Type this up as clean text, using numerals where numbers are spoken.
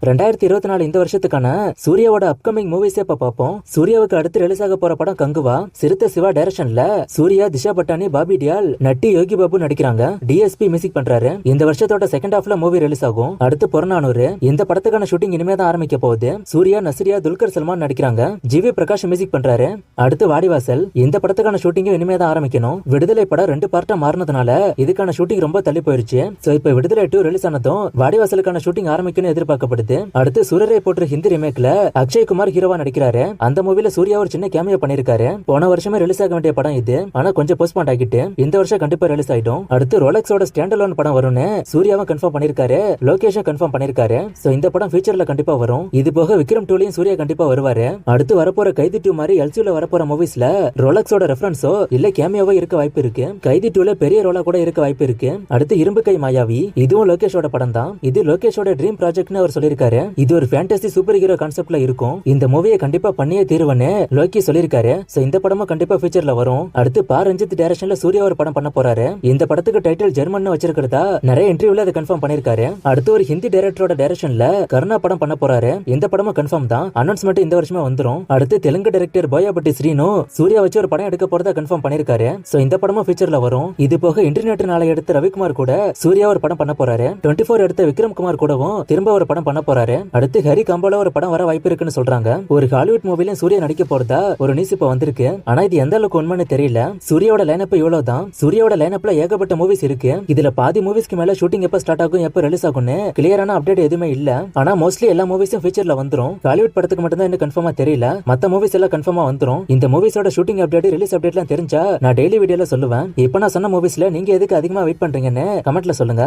2024 இந்த வருஷத்துக்கான சூர்யாவோட அப்கமிங் மூவிஸ் இப்ப பார்ப்போம். சூர்யாவுக்கு அடுத்து ரிலீஸ் ஆக போற படம் கங்குவா. சிறுத்தை சிவா டைரக்ஷன்ல சூர்யா, திஷா பட்டானி, பாபி டியால், நட்டி, யோகி பாபு நடிக்கிறாங்க. டிஎஸ்பி மியூசிக் பண்றாரு. இந்த வருஷத்தோட செகண்ட் ஹாஃப்ல மூவி ரிலீஸ் ஆகும். அடுத்து புறநானூறு. இந்த படத்துக்கான ஷூட்டிங் இனிமே தான் ஆரம்பிக்க போகுது. சூர்யா, நஸ்ரியா, துல்கர் சல்மான் நடிக்கிறாங்க. ஜிவி பிரகாஷ் மியூசிக் பண்றாரு. அடுத்து வாடிவாசல். இந்த படத்துக்கான ஷூட்டிங் இனிமே தான் ஆரம்பிக்கணும். விடுதலை படம் 2 பார்ட்டா மாறினதுனால இதுக்கான ஷூட்டிங் ரொம்ப தள்ளி போயிருச்சு. சோ இப்போ விடுதலை 2 ரிலீஸ் ஆனதும் வாடிவாசலுக்கான ஷூட்டிங் ஆரம்பிக்கணும் எதிர்பார்க்கப்படுது. அடுத்து சூரரை போற்று ஹிந்தி ரீமேக்ல அக்ஷய் குமார் ஹீரோவா நடிக்கிறாரு. அந்த மூவில சூர்யா ஒரு சின்ன கேமியோ பண்ணிருக்காரு. போன வருஷமே ரிலீஸ் ஆக வேண்டிய படம் இது. ஆனா கொஞ்சம் போஸ்ட்போன் ஆகிட்டு இந்த வருஷம் கண்டிப்பா ரிலீஸ் ஆயிடும். அடுத்து ரோலக்ஸோட ஸ்டாண்ட் அலோன் படம் வரும்னு சூர்யாவும் கன்ஃபார்ம் பண்ணிருக்காரு. லோகேஷும் கன்ஃபார்ம் பண்ணிருக்காரு. சோ இந்த படம் ஃபியூச்சர்ல கண்டிப்பா வரும். இது போக விக்ரம் 2லயும் சூர்யா கண்டிப்பா வருவாரு. அடுத்து வரப்போற கைதி 2 மாதிரி எல்சியூல வரப்போற மூவிஸ்ல ரோலக்ஸோட ரெஃபரன்ஸோ இல்ல கேமியோவோ இருக்க வாய்ப்பு இருக்கு. கைதி 2ல பெரிய ரோலா கூட இருக்க வாய்ப்பு இருக்கு. அடுத்து இரும்பு கை மாயாவி. இதுவும் லோகேஷோட படம் தான். இது லோகேஷோட ட்ரீம் ப்ராஜெக்ட்னு அவர் சொல்லிருக்காரு. இது ஒரு ஃபேண்டசி சூப்பர் ஹீரோ கான்செப்ட்ல இருக்கும். இந்த மூவியை கண்டிப்பா பண்ணியே தீருவன்னு லோகி சொல்லிருக்காரு. சோ இந்த படமும் கண்டிப்பா ஃபியூச்சர்ல வரும். அடுத்து பா ரஞ்சித் டைரக்ஷன்ல சூர்யா ஒரு படம் பண்ண போறாரு. இந்த படத்துக்கு டைட்டில் ஜெர்மன் வச்சிருக்கிறதா நிறைய இன்டர்வியூல அதை கன்ஃபார்ம் பண்ணிருக்காரு. அடுத்து ஒரு ஹிந்தி டைரக்டரோட டைரக்ஷன்ல கருணா படம் பண்ண போறாரு. இந்த படமும் கன்ஃபார்ம் தான். அனௌன்ஸ்மெண்ட் இந்த வருஷமே வந்துரும். அடுத்து தெலுங்கு டைரக்டர் போயாபட்டி ஸ்ரீனு சூர்யா வச்சு ஒரு படம் எடுக்க போறதா கன்ஃபார்ம் பண்ணிருக்காரு. சோ இந்த படமும் ஃபியூச்சர்ல வரும். இது போக இன்டர்நெட் நாளை எடுத்த ரவிக்குமார் கூட சூர்யா ஒரு படம் பண்ண போறாரு. 24 எடுத்த விக்ரம் குமார் கூடவும் திரும்ப ஒரு படம் பண்ண போறாரு. அடுத்து ஹரி கம்போல ஒரு படம் வர வாய்ப்பு இருக்குன்னு சொல்றாங்க. ஒரு ஹாலிவுட் மூவிலையும் சூர்யா நடிக்க போறதா ஒரு நியூஸ் இப்ப வந்திருக்கு. ஆனா இது எந்த அளவுக்கு உண்மைன்னு தெரியல. சூர்யாவோட லைனப் இவ்வளவுதான். சூர்யாவோட லைனப்ல ஏகப்பட்ட மூவிஸ் இருக்கு. இதுல பாதி மூவிஸ்க்கு மேல ஷூட்டிங் எப்ப ஸ்டார்ட் ஆகும், எப்ப ரிலீஸ் ஆகும்னு கிளியரான அப்டேட் எதுவுமே இல்ல. ஆனா மோஸ்ட்லி எல்லா மூவிஸும் ஃபியூச்சர்ல வந்துரும். ஹாலிவுட் படத்துக்கு மட்டும் தான் இன்னும் கன்ஃபார்மா தெரியல. மத்த மூவிஸ் எல்லாம் கன்ஃபார்மா வந்துரும். இந்த மூவிஸோட ஷூட்டிங் அப்டேட், ரிலீஸ் அப்டேட்லாம் தெரிஞ்சா நான் டெய்லி வீடியோல சொல்லுவேன். இப்ப நான் சொன்ன மூவிஸ்ல நீங்க எதுக்கு அதிகமா வெயிட் பண்றீங்கன்னு கமெண்ட்ல சொல்லுங்க.